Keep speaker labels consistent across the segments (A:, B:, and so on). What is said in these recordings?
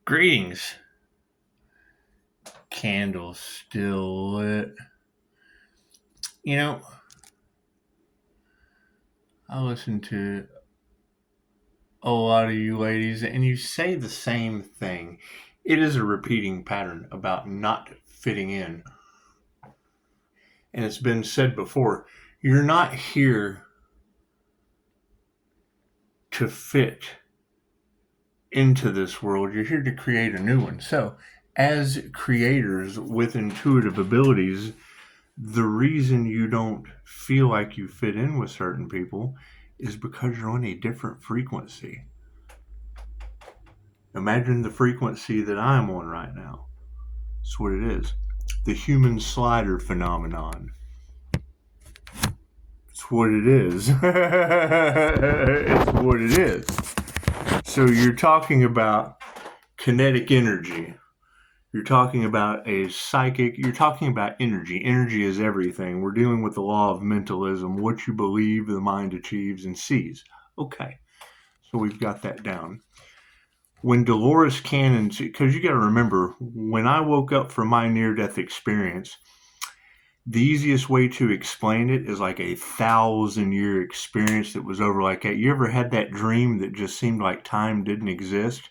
A: Greetings. Candles still lit. You know, I listen to a lot of you ladies, and you say the same thing. It is a repeating pattern about not fitting in. And it's been said before, you're not here to fit into this world. You're here to create a new one. So, as creators with intuitive abilities, the reason you don't feel like you fit in with certain people is because you're on a different frequency. Imagine the frequency that I'm on right now. That's what it is. The human slider phenomenon. It's what it is. It's what it is. So you're talking about kinetic energy. You're talking about a psychic, you're talking about energy. Energy is everything. We're dealing with the law of mentalism. What you believe, the mind achieves and sees. Okay, so we've got that down. When Dolores Cannon, because you got to remember, when I woke up from my near-death experience, the easiest way to explain it is like a 1,000-year experience that was over like that. You ever had that dream that just seemed like time didn't exist?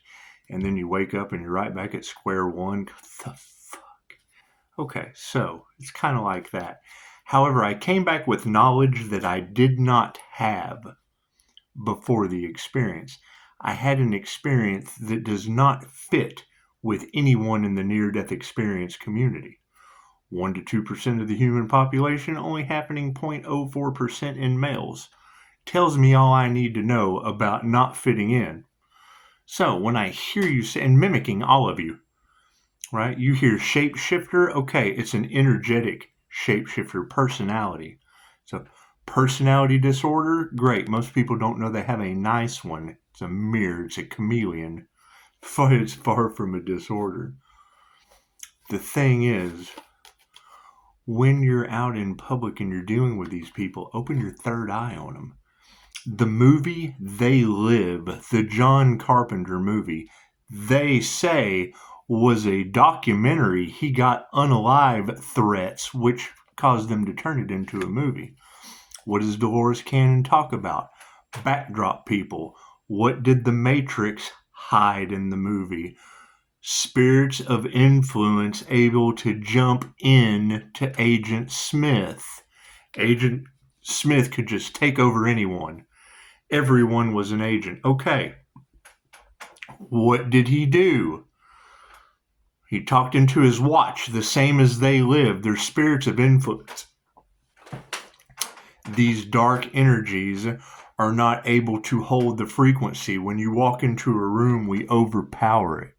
A: And then you wake up and you're right back at square one. What the fuck? Okay, so it's kind of like that. However, I came back with knowledge that I did not have before the experience. I had an experience that does not fit with anyone in the near-death experience community. 1 to 2% of the human population, only happening 0.04% in males. Tells me all I need to know about not fitting in. So when I hear you say, and mimicking all of you, right? You hear shapeshifter. Okay, it's an energetic shapeshifter personality. So personality disorder, great. Most people don't know they have a nice one. It's a mirror. It's a chameleon. It's far from a disorder. The thing is, when you're out in public and you're dealing with these people, open your third eye on them. The movie They Live, the John Carpenter movie, they say was a documentary. He got unalive threats, which caused them to turn it into a movie. What does Dolores Cannon talk about? Backdrop people. What did the Matrix hide in the movie? Spirits of influence able to jump in to Agent Smith. Agent Smith could just take over anyone. Everyone was an agent. Okay. What did he do? He talked into his watch, the same as They Live. They're spirits of influence. These dark energies are not able to hold the frequency. When you walk into a room, we overpower it.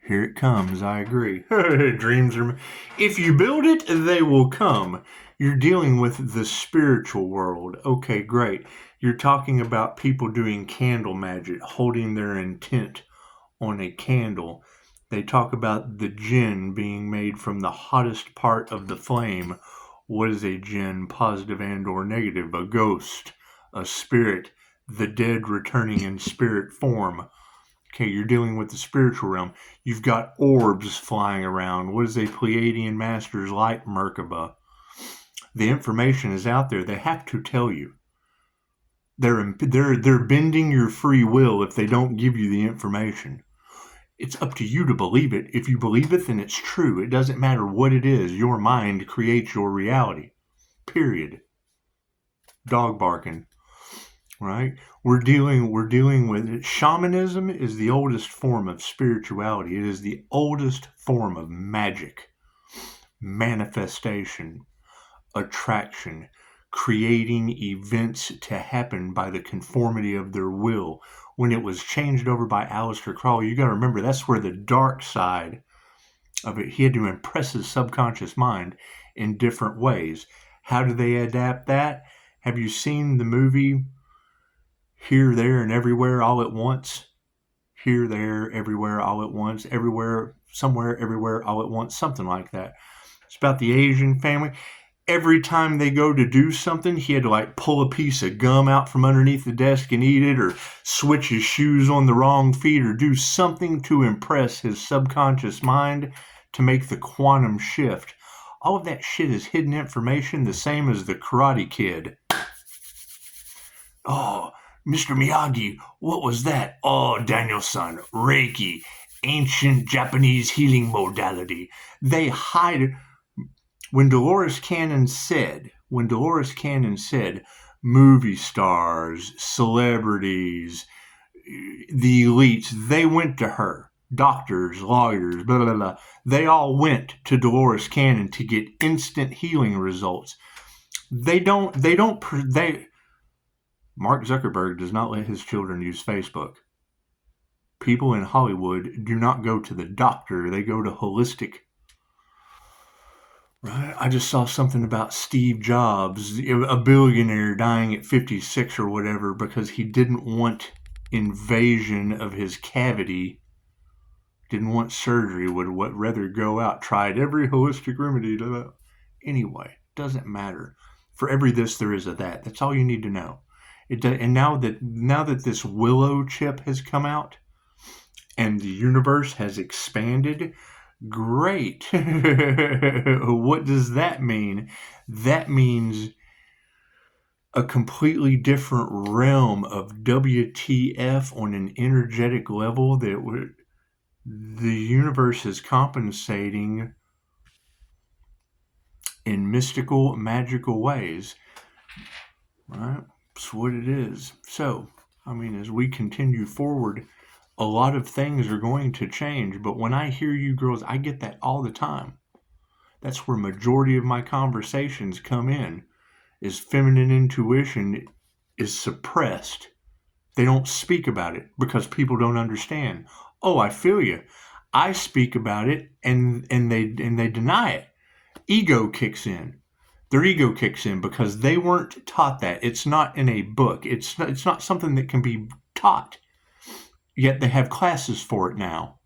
A: Here it comes, I agree. Dreams are... If you build it, they will come. You're dealing with the spiritual world. Okay, great. You're talking about people doing candle magic, holding their intent on a candle. They talk about the jinn being made from the hottest part of the flame. What is a jinn? Positive and or negative. A ghost, a spirit, the dead returning in spirit form. Okay, you're dealing with the spiritual realm. You've got orbs flying around. What is a Pleiadian Master's light Merkaba? The information is out there. They have to tell you. They're bending your free will if they don't give you the information. It's up to you to believe it. If you believe it, then it's true. It doesn't matter what it is. Your mind creates your reality. Period. Dog barking. Right? We're dealing with it. Shamanism is the oldest form of spirituality. It is the oldest form of magic, manifestation, attraction, creating events to happen by the conformity of their will. When it was changed over by Aleister Crowley, you got to remember that's where the dark side of it, he had to impress his subconscious mind in different ways. How do they adapt that? Have you seen the movie Here, There, and Everywhere All at Once? Here, There, Everywhere All at Once, Everywhere, Somewhere, Everywhere All at Once, something like that. It's about the Asian family. every time they go to do something, he had to like pull a piece of gum out from underneath the desk and eat it, or switch his shoes on the wrong feet, or do something to impress his subconscious mind to make the quantum shift. All of that shit is hidden information, the same as the Karate Kid. Oh, Mr. Miyagi, what was that? Oh, Daniel-san, Reiki, ancient Japanese healing modality. They hide. When Dolores Cannon said, movie stars, celebrities, the elites, they went to her. Doctors, lawyers, blah, blah, blah. They all went to Dolores Cannon to get instant healing results. Mark Zuckerberg does not let his children use Facebook. People in Hollywood do not go to the doctor. They go to holistic. Right? I just saw something about Steve Jobs, a billionaire dying at 56 or whatever because he didn't want invasion of his cavity, didn't want surgery, would rather go out, tried every holistic remedy. Anyway, doesn't matter. For every this, there is a that. That's all you need to know. And now that this willow chip has come out and the universe has expanded, great. What does that mean? That means a completely different realm of WTF on an energetic level that the universe is compensating in mystical, magical ways. Right? That's what it is. So, as we continue forward, a lot of things are going to change, but when I hear you girls, I get that all the time. That's where majority of my conversations come in, is feminine intuition is suppressed. They don't speak about it because people don't understand. Oh, I feel you. I speak about it and they deny it. Ego kicks in. Their ego kicks in because they weren't taught that. It's not in a book. It's not something that can be taught. Yet they have classes for it now.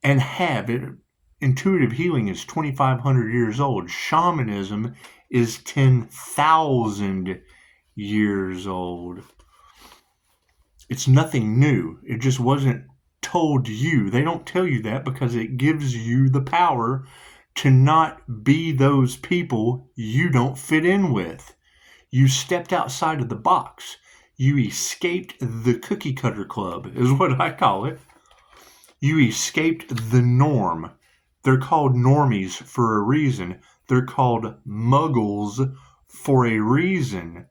A: And have it. Intuitive healing is 2,500 years old. Shamanism is 10,000 years old. It's nothing new. It just wasn't told to you. They don't tell you that because it gives you the power to not be those people you don't fit in with. You stepped outside of the box. You escaped the cookie cutter club, is what I call it. You escaped the norm. They're called normies for a reason. They're called muggles for a reason.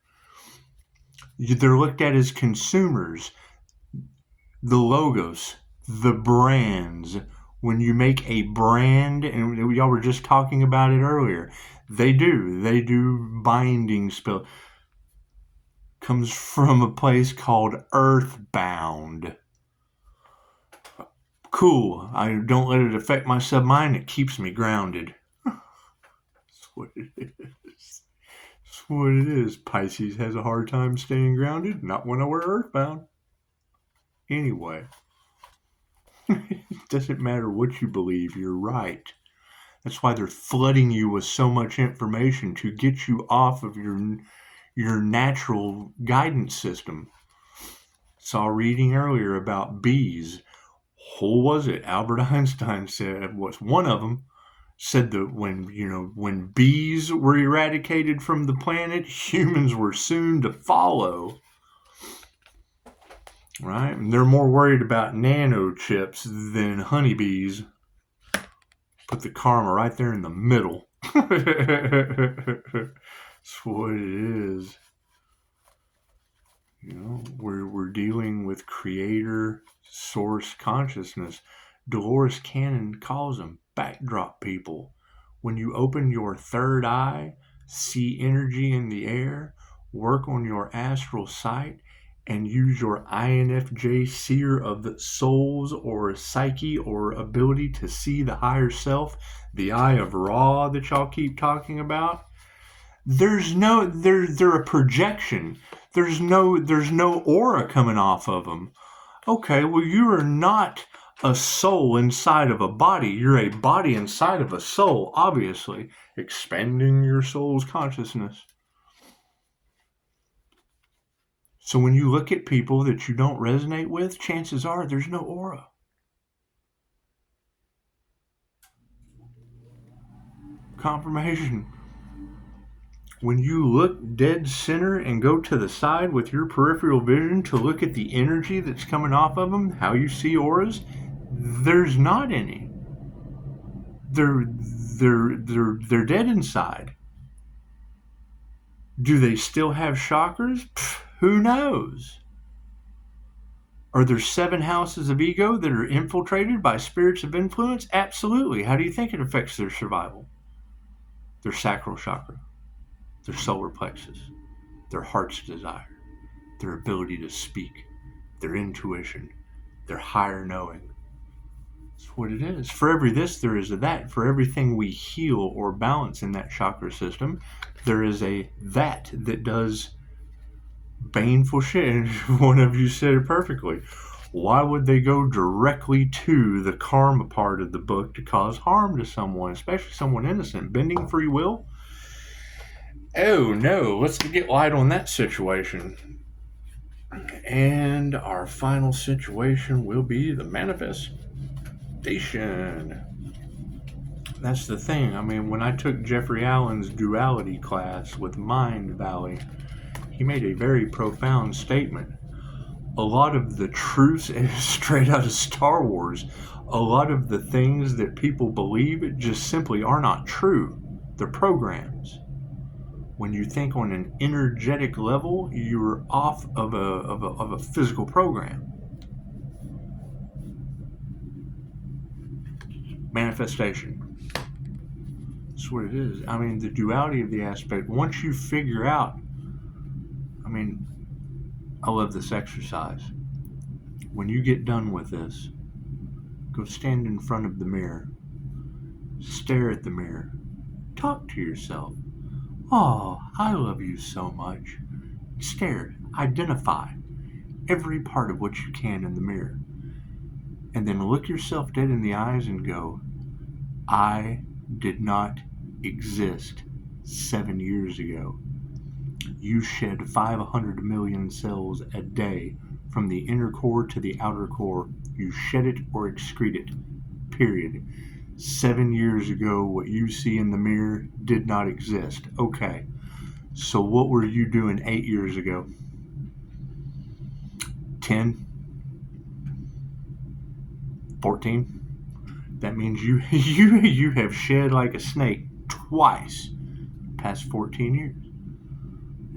A: They're looked at as consumers. The logos, the brands. When you make a brand, and y'all were just talking about it earlier, they do binding spell. Comes from a place called Earthbound. Cool. I don't let it affect my submind. It keeps me grounded. That's what it is. That's what it is. Pisces has a hard time staying grounded. Not when I wear Earthbound. Anyway. It doesn't matter what you believe. You're right. That's why they're flooding you with so much information to get you off of your natural guidance system. Saw a reading earlier about bees. Who was it? Albert Einstein said, was one of them, said that when bees were eradicated from the planet, humans were soon to follow. Right? And they're more worried about nanochips than honeybees. Put the karma right there in the middle. That's what it is. We're dealing with creator source consciousness. Dolores Cannon calls them backdrop people. When you open your third eye, see energy in the air, work on your astral sight, and use your INFJ seer of the souls or psyche or ability to see the higher self, the eye of Ra that y'all keep talking about, they're a projection. There's no aura coming off of them. Okay, well, you are not a soul inside of a body. You're a body inside of a soul, obviously, expanding your soul's consciousness. So when you look at people that you don't resonate with, chances are there's no aura. Confirmation. When you look dead center and go to the side with your peripheral vision to look at the energy that's coming off of them, how you see auras, there's not any. They're dead inside. Do they still have chakras? Who knows? Are there 7 houses of ego that are infiltrated by spirits of influence? Absolutely. How do you think it affects their survival? Their sacral chakra, their solar plexus, their heart's desire, their ability to speak, their intuition, their higher knowing. That's what it is. For every this, there is a that. For everything we heal or balance in that chakra system, there is a that does baneful shit. And one of you said it perfectly. Why would they go directly to the karma part of the book to cause harm to someone, especially someone innocent? Bending free will? Oh no, let's get light on that situation. And our final situation will be the manifestation. That's the thing. I mean, when I took Jeffrey Allen's duality class with Mind Valley, he made a very profound statement. A lot of the truths, straight out of Star Wars, a lot of the things that people believe just simply are not true. They're programs. When you think on an energetic level, you're off of a physical program. Manifestation. That's what it is. I mean, the duality of the aspect, once you figure out, I mean, I love this exercise. When you get done with this, go stand in front of the mirror. Stare at the mirror. Talk to yourself. Oh, I love you so much. Stare. Identify every part of what you can in the mirror. And then look yourself dead in the eyes and go, I did not exist 7 years ago. You shed 500 million cells a day from the inner core to the outer core. You shed it or excrete it, period. 7 years ago, what you see in the mirror did not exist. Okay, so what were you doing 8 years ago? 10? 14? That means you have shed like a snake twice past 14 years.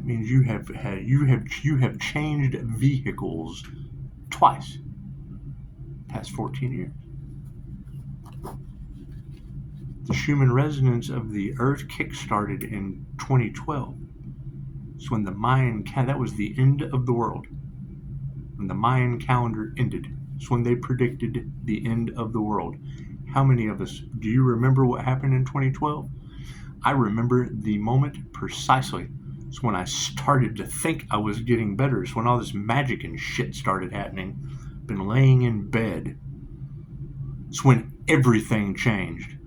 A: Means you have changed vehicles twice past 14 years. The Schumann resonance of the Earth kick-started in 2012. It's when the Mayan that was the end of the world. When the Mayan calendar ended, it's when they predicted the end of the world. How many of us do you remember what happened in 2012? I remember the moment precisely. It's when I started to think I was getting better. It's when all this magic and shit started happening. Been laying in bed. It's when everything changed.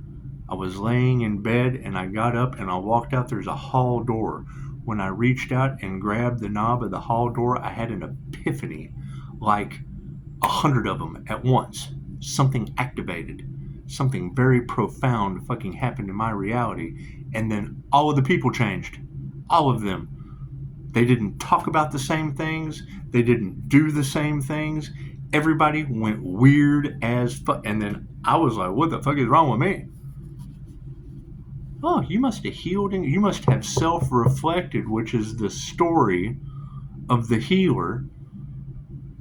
A: I was laying in bed and I got up and I walked out. There's a hall door. When I reached out and grabbed the knob of the hall door, I had an epiphany. Like 100 of them at once. Something activated. Something very profound fucking happened in my reality. And then all of the people changed. All of them. They didn't talk about the same things. They didn't do the same things. Everybody went weird as fuck. And then I was like, what the fuck is wrong with me? Oh, you must have healed and you must have self-reflected, which is the story of the healer.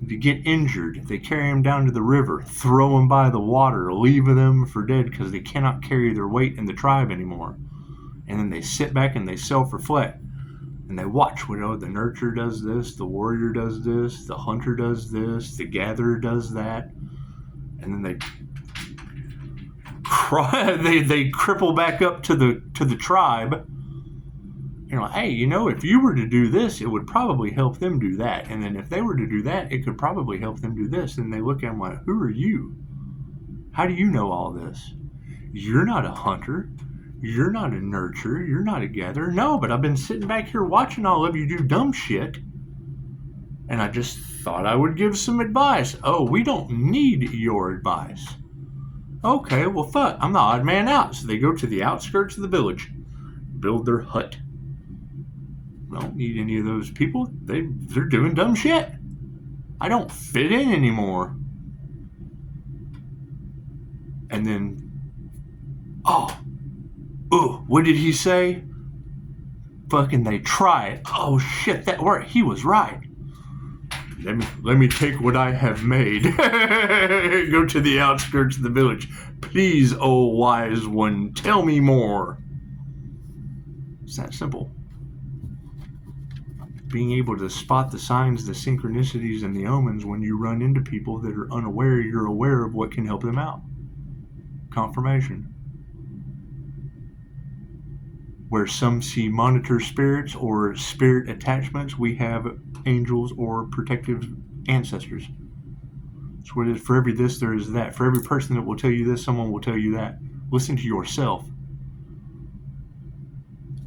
A: To get injured, they carry him down to the river, throw him by the water, leave them for dead because they cannot carry their weight in the tribe anymore. And then they sit back and they self-reflect. And they watch, the nurturer does this, the warrior does this, the hunter does this, the gatherer does that. And then they cripple back up to the tribe. Hey, if you were to do this, it would probably help them do that. And then if they were to do that, it could probably help them do this. And they look at him like, who are you? How do you know all this? You're not a hunter. You're not a nurturer. You're not a gatherer. No, but I've been sitting back here watching all of you do dumb shit. And I just thought I would give some advice. Oh, we don't need your advice. Okay, well, fuck. I'm the odd man out. So they go to the outskirts of the village, build their hut. I don't need any of those people. They're doing dumb shit. I don't fit in anymore. And then, what did he say? Fucking they tried. Oh shit, that worked. He was right. Let me take what I have made. Go to the outskirts of the village. Please, oh wise one, tell me more. It's that simple. Being able to spot the signs, the synchronicities, and the omens when you run into people that are unaware, you're aware of what can help them out. Confirmation. Where some see monitor spirits or spirit attachments, we have angels or protective ancestors. That's what it is. For every this, there is that. For every person that will tell you this, someone will tell you that. Listen to yourself.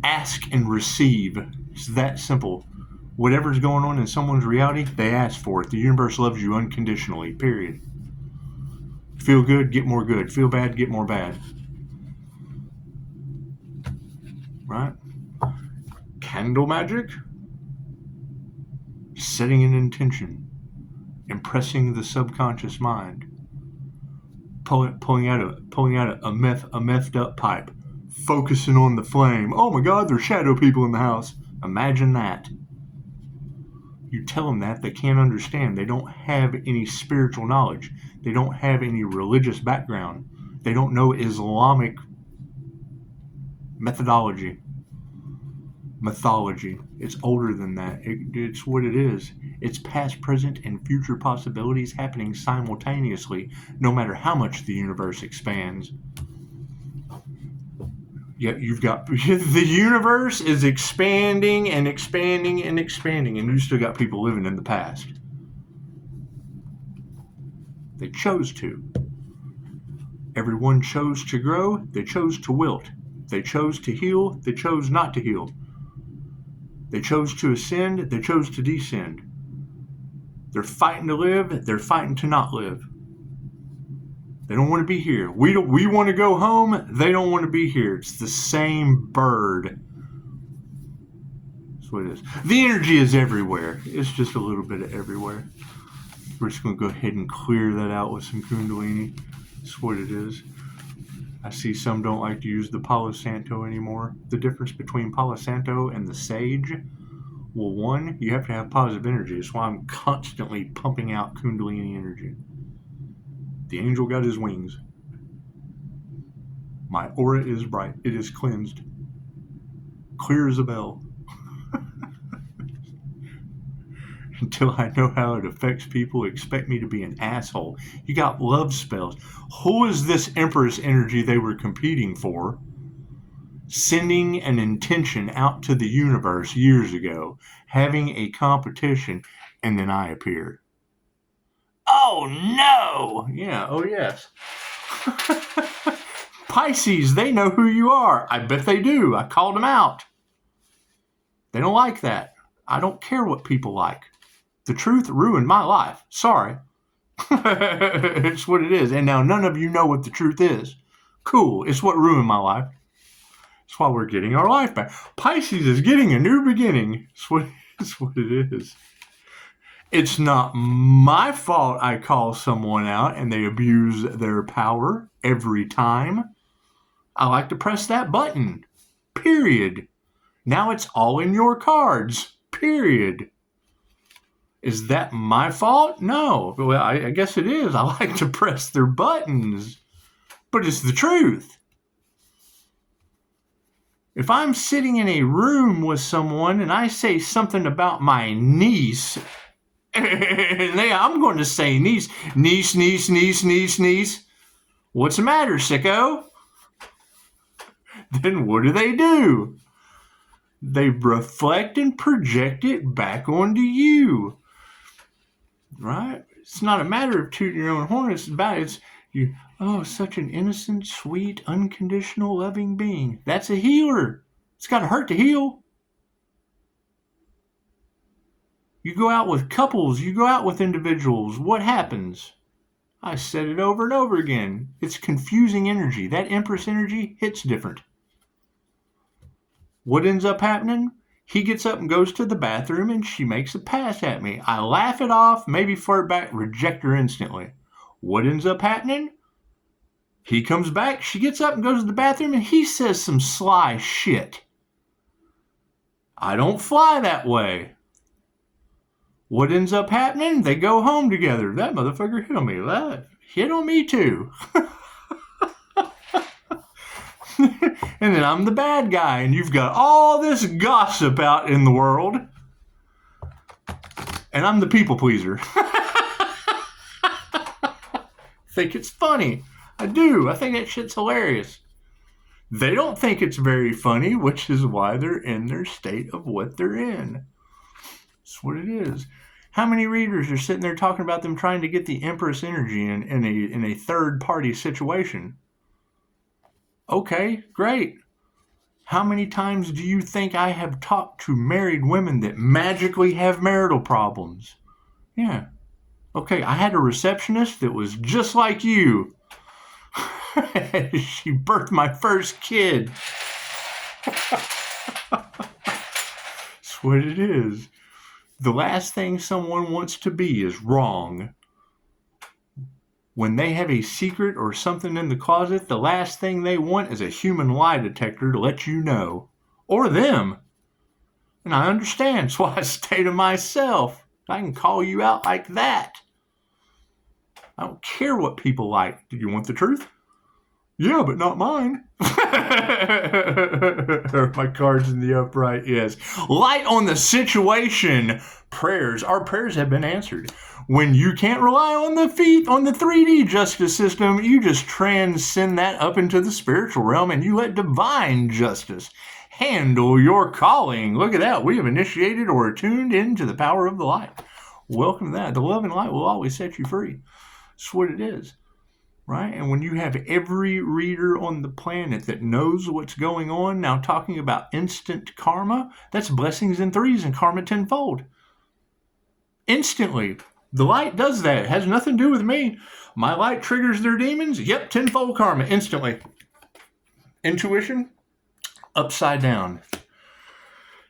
A: Ask and receive. It's that simple. Whatever's going on in someone's reality, they ask for it. The universe loves you unconditionally, period. Feel good, get more good. Feel bad, get more bad. Right? Candle magic. Setting an intention. Impressing the subconscious mind. Pulling out a methed up pipe. Focusing on the flame. Oh my God, there's shadow people in the house. Imagine that. You tell them that, they can't understand. They don't have any spiritual knowledge. They don't have any religious background. They don't know Islamic mythology. It's older than that. It's what it is. It's past, present, and future possibilities happening simultaneously, no matter how much the universe expands. Yet you've got the universe is expanding and expanding and expanding, and you still got people living in the past. They chose to. Everyone chose to grow. They chose to wilt. They chose to heal. They chose not to heal. They chose to ascend. They chose to descend. They're fighting to live. They're fighting to not live. They don't want to be here. We want to go home. They don't want to be here. It's the same bird. That's what it is. The energy is everywhere. It's just a little bit of everywhere. We're just going to go ahead and clear that out with some Kundalini. That's what it is. I see some don't like to use the Palo Santo anymore. The difference between Palo Santo and the sage, well, one, you have to have positive energy. That's why I'm constantly pumping out Kundalini energy. The angel got his wings. My aura is bright. It is cleansed. Clear as a bell. Until I know how it affects people, expect me to be an asshole. You got love spells. Who is this Empress energy they were competing for? Sending an intention out to the universe years ago. Having a competition. And then I appeared. Oh no! Yeah, oh yes. Pisces, they know who you are. I bet they do. I called them out. They don't like that. I don't care what people like. The truth ruined my life. Sorry. It's what it is. And now none of you know what the truth is. Cool. It's what ruined my life. That's why we're getting our life back. Pisces is getting a new beginning. It's what it is. It's not my fault I call someone out and they abuse their power every time. I like to press that button. Period. Now it's all in your cards. Period. Is that my fault? No. Well, I guess it is. I like to press their buttons. But it's the truth. If I'm sitting in a room with someone and I say something about my niece, I'm going to say niece. What's the matter, sicko? Then what do? They reflect and project it back onto you. Right? It's not a matter of tooting your own horn. It's about Oh, such an innocent, sweet, unconditional, loving being. That's a healer. It's got to hurt to heal. You go out with couples, you go out with individuals. What happens? I said it over and over again. It's confusing energy. That Empress energy hits different. What ends up happening? He gets up and goes to the bathroom and she makes a pass at me. I laugh it off, maybe flirt back, reject her instantly. What ends up happening? He comes back, she gets up and goes to the bathroom and he says some sly shit. I don't fly that way. What ends up happening? They go home together. That motherfucker hit on me. That hit on me too. And then I'm the bad guy, and you've got all this gossip out in the world, and I'm the people pleaser. Think it's funny. I do. I think that shit's hilarious. They don't think it's very funny, which is why they're in their state of what they're in. That's what it is. How many readers are sitting there talking about them trying to get the Empress energy in a third-party situation? Okay, great. How many times do you think I have talked to married women that magically have marital problems? Yeah. Okay, I had a receptionist that was just like you. She birthed my first kid. That's what it is. The last thing someone wants to be is wrong. When they have a secret or something in the closet, the last thing they want is a human lie detector to let you know. Or them. And I understand. That's why I stay to myself. I can call you out like that. I don't care what people like. Do you want the truth? Yeah, but not mine. My card's in the upright, yes. Light on the situation. Prayers. Our prayers have been answered. When you can't rely on the 3D justice system, you just transcend that up into the spiritual realm and you let divine justice handle your calling. Look at that. We have initiated or attuned into the power of the light. Welcome to that. The love and light will always set you free. That's what it is. Right? And when you have every reader on the planet that knows what's going on, now talking about instant karma, that's blessings in threes and karma tenfold. Instantly. The light does that. It has nothing to do with me. My light triggers their demons. Yep, tenfold karma instantly. Intuition, upside down.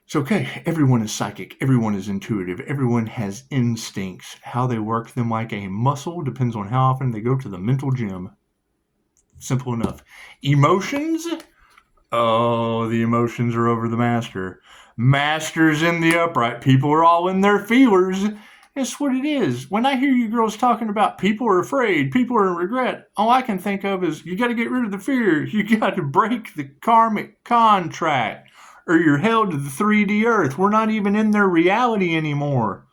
A: It's okay. Everyone is psychic. Everyone is intuitive. Everyone has instincts. How they work them like a muscle depends on how often they go to the mental gym. Simple enough. Emotions? Oh, the emotions are over the master. Master's in the upright. People are all in their feelers. That's what it is. When I hear you girls talking about people are afraid, people are in regret, all I can think of is you got to get rid of the fear. You got to break the karmic contract. Or you're held to the 3D earth. We're not even in their reality anymore.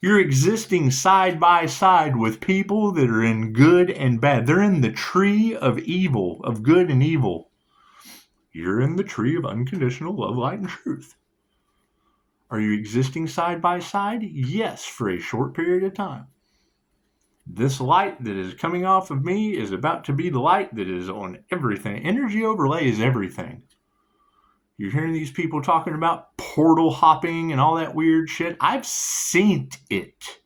A: You're existing side by side with people that are in good and bad. They're in the tree of evil, of good and evil. You're in the tree of unconditional love, light, and truth. Are you existing side by side? Yes, for a short period of time. This light that is coming off of me is about to be the light that is on everything. Energy overlay is everything. You're hearing these people talking about portal hopping and all that weird shit. I've seen it.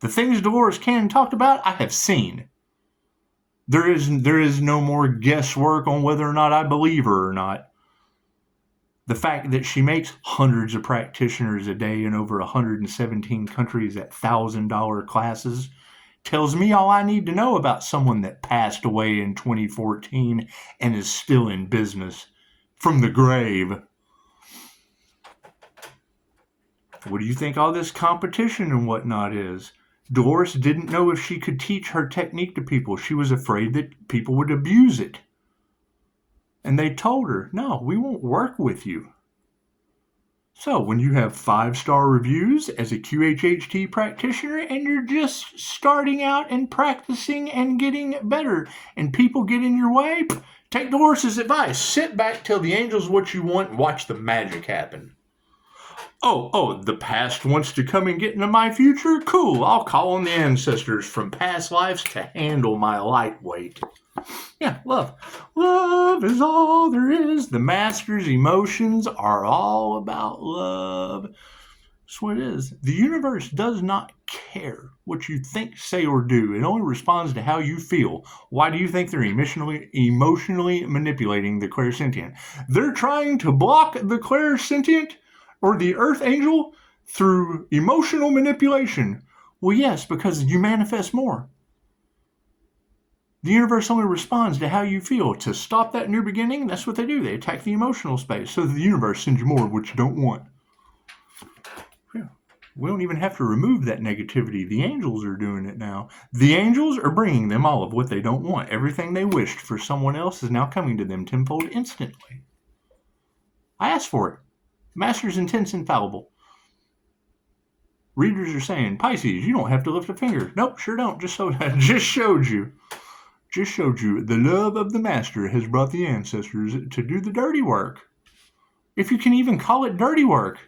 A: The things Dolores Cannon talked about, I have seen. There is no more guesswork on whether or not I believe her or not. The fact that she makes hundreds of practitioners a day in over 117 countries at $1,000 classes tells me all I need to know about someone that passed away in 2014 and is still in business. From the grave. What do you think all this competition and whatnot is? Dolores didn't know if she could teach her technique to people. She was afraid that people would abuse it. And they told her, no, we won't work with you. So when you have 5-star reviews as a QHHT practitioner and you're just starting out and practicing and getting better and people get in your way, take Dolores' advice. Sit back, tell the angels what you want, and watch the magic happen. Oh, the past wants to come and get into my future? Cool, I'll call on the ancestors from past lives to handle my lightweight. Yeah, love. Love is all there is. The master's emotions are all about love. That's what it is. The universe does not care what you think, say, or do. It only responds to how you feel. Why do you think they're emotionally manipulating the clairsentient? They're trying to block the clairsentient or the earth angel through emotional manipulation. Well, yes, because you manifest more. The universe only responds to how you feel. To stop that in your beginning, that's what they do. They attack the emotional space so that the universe sends you more of what you don't want. Yeah. We don't even have to remove that negativity. The angels are doing it now. The angels are bringing them all of what they don't want. Everything they wished for someone else is now coming to them tenfold instantly. I asked for it. Master's intent's infallible. Readers are saying, Pisces, you don't have to lift a finger. Nope, sure don't. Just showed you. Just showed you the love of the master has brought the ancestors to do the dirty work. If you can even call it dirty work.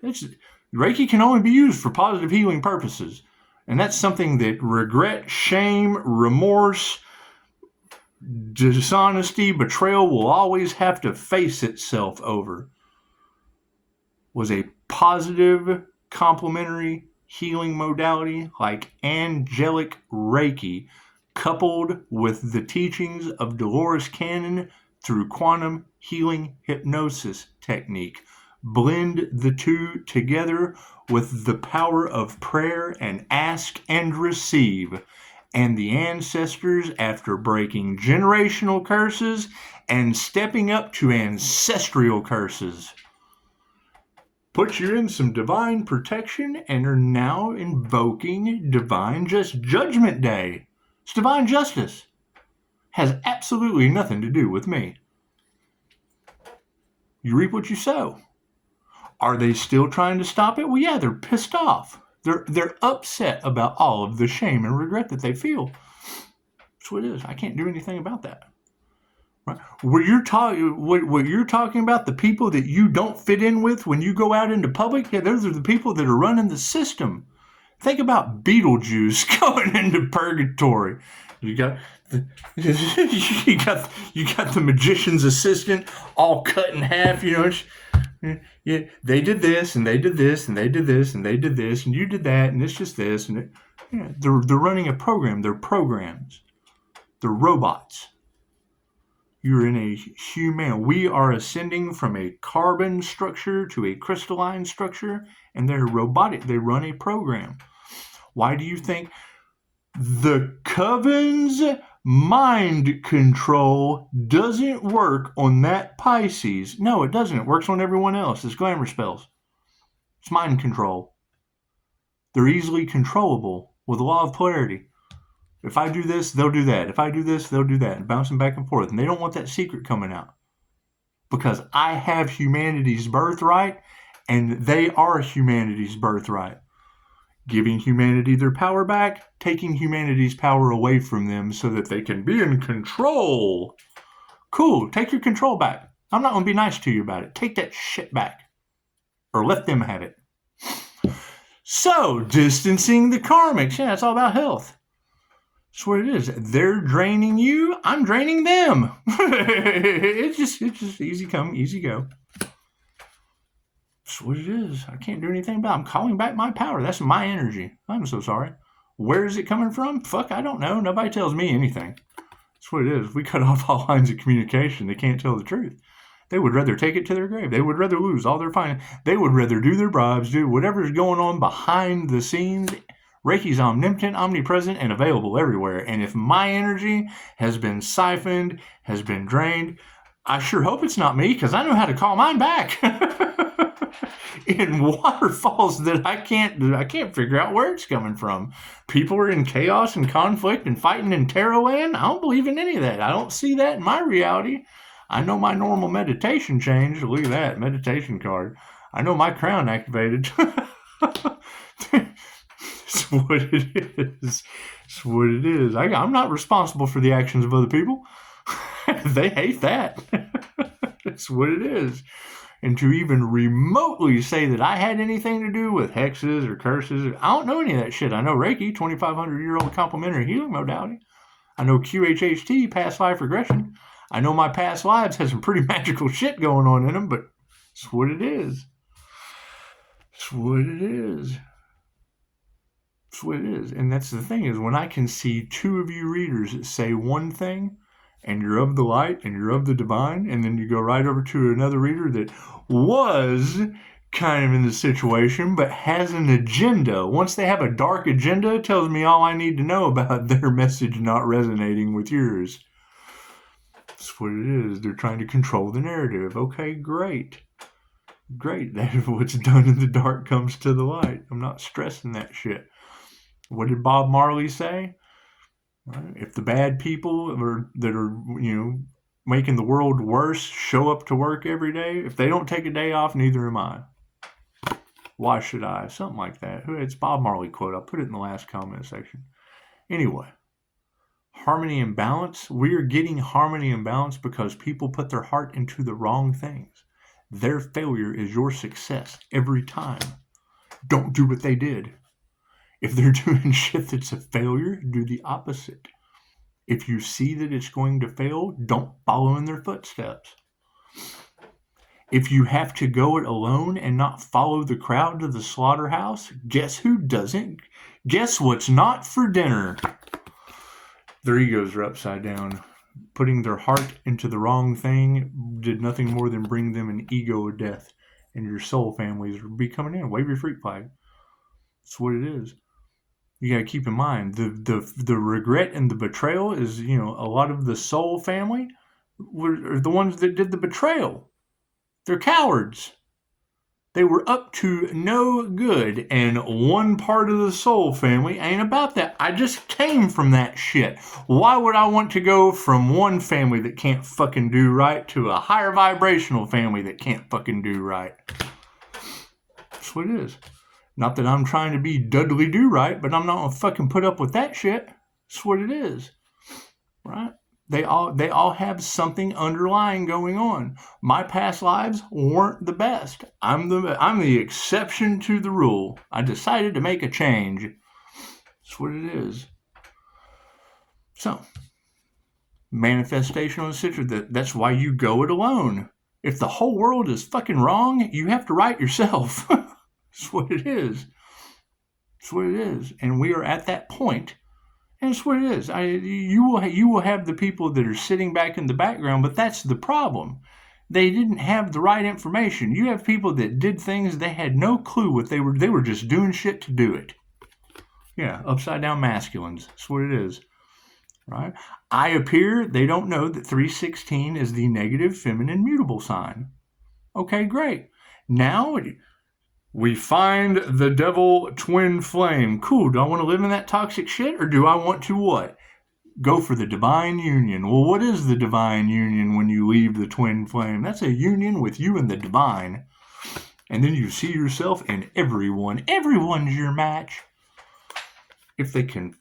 A: Reiki can only be used for positive healing purposes. And that's something that regret, shame, remorse, dishonesty, betrayal will always have to face itself over. Was a positive, complementary healing modality like angelic Reiki, coupled with the teachings of Dolores Cannon through quantum healing hypnosis technique. Blend the two together with the power of prayer and ask and receive. And the ancestors, after breaking generational curses and stepping up to ancestral curses, put you in some divine protection and are now invoking divine judgment day. It's divine justice. Has absolutely nothing to do with me. You reap what you sow. Are they still trying to stop it? Well, yeah, they're pissed off. They're upset about all of the shame and regret that they feel. That's what it is. I can't do anything about that. Right? What you're talking about, the people that you don't fit in with when you go out into public, yeah, those are the people that are running the system. Think about Beetlejuice going into purgatory. You got the magician's assistant all cut in half. You know, yeah, they did this and they did this and they did this and they did this and you did that and it's just this and they're running a program. They're programs. They're robots. You're in a human. We are ascending from a carbon structure to a crystalline structure, and they're robotic. They run a program. Why do you think the coven's mind control doesn't work on that Pisces? No, it doesn't. It works on everyone else. It's glamour spells. It's mind control. They're easily controllable with the law of polarity. If I do this, they'll do that. If I do this, they'll do that. And bouncing back and forth. And they don't want that secret coming out. Because I have humanity's birthright, and they are humanity's birthright. Giving humanity their power back, taking humanity's power away from them so that they can be in control. Cool, take your control back. I'm not going to be nice to you about it. Take that shit back. Or let them have it. So, distancing the karmics. Yeah, it's all about health. That's what it is. They're draining you. I'm draining them. It's just easy come, easy go. That's what it is. I can't do anything about it. I'm calling back my power. That's my energy. I'm so sorry. Where is it coming from? Fuck, I don't know. Nobody tells me anything. That's what it is. We cut off all lines of communication. They can't tell the truth. They would rather take it to their grave. They would rather lose all their finance. They would rather do their bribes, do whatever's going on behind the scenes. Reiki's omnipotent, omnipresent, and available everywhere. And if my energy has been siphoned, has been drained, I sure hope it's not me, because I know how to call mine back. In waterfalls that I can't figure out where it's coming from. People are in chaos and conflict and fighting in Tarot land. I don't believe in any of that. I don't see that in my reality. I know my normal meditation changed. Look at that, meditation card. I know my crown activated. It's what it is. It's what it is. I'm not responsible for the actions of other people. They hate that. It's what it is. And to even remotely say that I had anything to do with hexes or curses, I don't know any of that shit. I know Reiki, 2,500-year-old complementary healing modality. I know QHHT, past life regression. I know my past lives has some pretty magical shit going on in them, but it's what it is. It's what it is. It's what it is. And that's the thing, is when I can see two of you readers that say one thing, and you're of the light and you're of the divine, and then you go right over to another reader that was kind of in the situation but has an agenda. Once they have a dark agenda, it tells me all I need to know about their message not resonating with yours. That's what it is. They're trying to control the narrative. Okay, great. That is what's done in the dark comes to the light. I'm not stressing that shit. What did Bob Marley say? If the bad people that are making the world worse show up to work every day, if they don't take a day off, neither am I. Why should I? Something like that. It's Bob Marley quote. I'll put it in the last comment section. Anyway, harmony and balance. We are getting harmony and balance because people put their heart into the wrong things. Their failure is your success every time. Don't do what they did. If they're doing shit that's a failure, do the opposite. If you see that it's going to fail, don't follow in their footsteps. If you have to go it alone and not follow the crowd to the slaughterhouse, guess who doesn't? Guess what's not for dinner? Their egos are upside down. Putting their heart into the wrong thing did nothing more than bring them an ego of death. And your soul families will be coming in. Wave your freak flag. That's what it is. You got to keep in mind, the regret and the betrayal is, a lot of the soul family are the ones that did the betrayal. They're cowards. They were up to no good, and one part of the soul family ain't about that. I just came from that shit. Why would I want to go from one family that can't fucking do right to a higher vibrational family that can't fucking do right? That's what it is. Not that I'm trying to be Dudley Do-Right, but I'm not going to fucking put up with that shit. That's what it is. Right? They all have something underlying going on. My past lives weren't the best. I'm the exception to the rule. I decided to make a change. That's what it is. So, manifestational situation. That's why you go it alone. If the whole world is fucking wrong, you have to right yourself. That's what it is. That's what it is. And we are at that point. And that's what it is. You will have the people that are sitting back in the background, but that's the problem. They didn't have the right information. You have people that did things they had no clue what they were just doing shit to do it. Yeah, upside down masculines. That's what it is. Right? I appear, they don't know that 316 is the negative feminine mutable sign. Okay, great. Now we find the devil twin flame. Cool. Do I want to live in that toxic shit, or do I want to what? Go for the divine union. Well, what is the divine union when you leave the twin flame? That's a union with you and the divine. And then you see yourself in everyone. Everyone's your match. If they can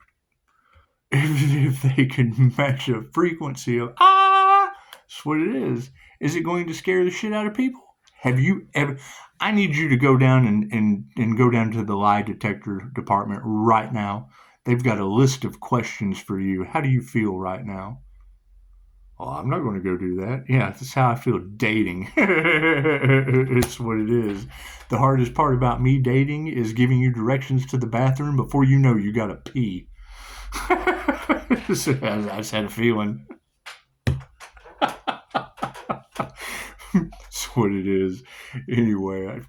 A: match a frequency of that's what it is. Is it going to scare the shit out of people? Have you ever? I need you to go down and go down to the lie detector department right now. They've got a list of questions for you. How do you feel right now? Oh, I'm not going to go do that. Yeah, that's how I feel dating. It's what it is. The hardest part about me dating is giving you directions to the bathroom before you know you got to pee. I just had a feeling. That's what it is. Anyway,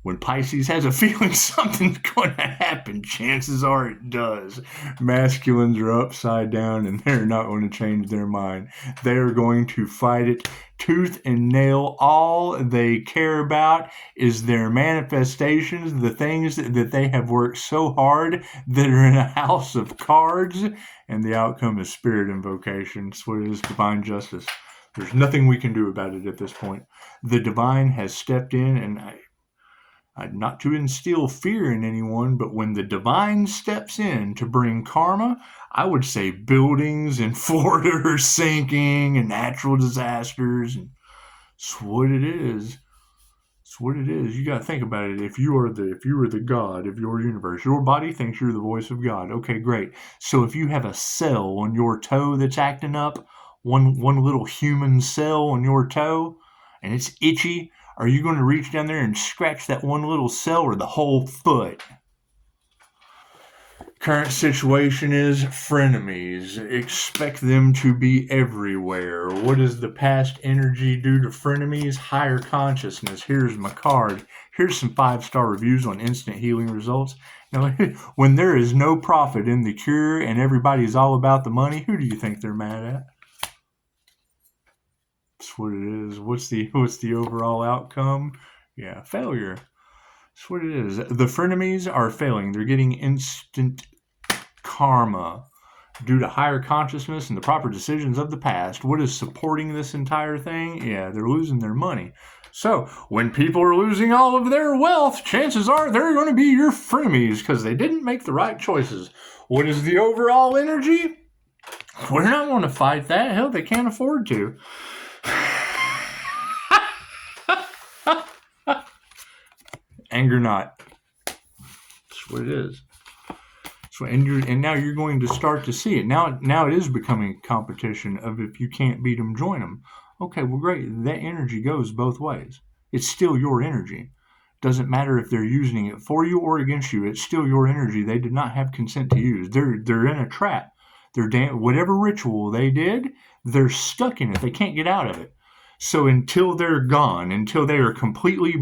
A: when Pisces has a feeling something's going to happen, chances are it does. Masculines are upside down and they're not going to change their mind. They're going to fight it tooth and nail. All they care about is their manifestations, the things that they have worked so hard that are in a house of cards, and the outcome is spirit invocation. That's what it is, divine justice. There's nothing we can do about it at this point. The divine has stepped in, and not to instill fear in anyone, but when the divine steps in to bring karma, I would say buildings in Florida are sinking and natural disasters. And It's what it is. It's what it is. You got to think about it. If you were the God of your universe, your body thinks you're the voice of God. Okay, great. So if you have a cell on your toe that's acting up, one little human cell on your toe, and it's itchy, are you going to reach down there and scratch that one little cell or the whole foot? Current situation is frenemies. Expect them to be everywhere. What does the past energy do to frenemies? Higher consciousness. Here's my card. Here's some 5-star reviews on instant healing results. Now, when there is no profit in the cure and everybody's all about the money, who do you think they're mad at? That's what it is. What's the overall outcome? Yeah, failure. That's what it is. The frenemies are failing. They're getting instant karma due to higher consciousness and the proper decisions of the past. What is supporting this entire thing? Yeah, they're losing their money. So when people are losing all of their wealth, chances are they're going to be your frenemies because they didn't make the right choices. What is the overall energy? We're not going to fight that. Hell, they can't afford to. Anger not. That's what it is. So, and now you're going to start to see it. Now it is becoming a competition of if you can't beat them, join them. Okay, well, great. That energy goes both ways. It's still your energy. Doesn't matter if they're using it for you or against you. It's still your energy. They did not have consent to use. They're in a trap. Whatever ritual they did, they're stuck in it. They can't get out of it. So until they're gone, until they are completely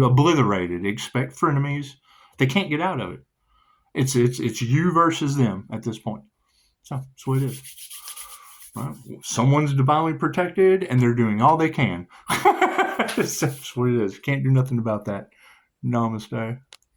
A: obliterated, expect frenemies. They can't get out of it. It's you versus them at this point. So that's what it is. Right? Someone's divinely protected, and they're doing all they can. That's what it is. Can't do nothing about that. Namaste.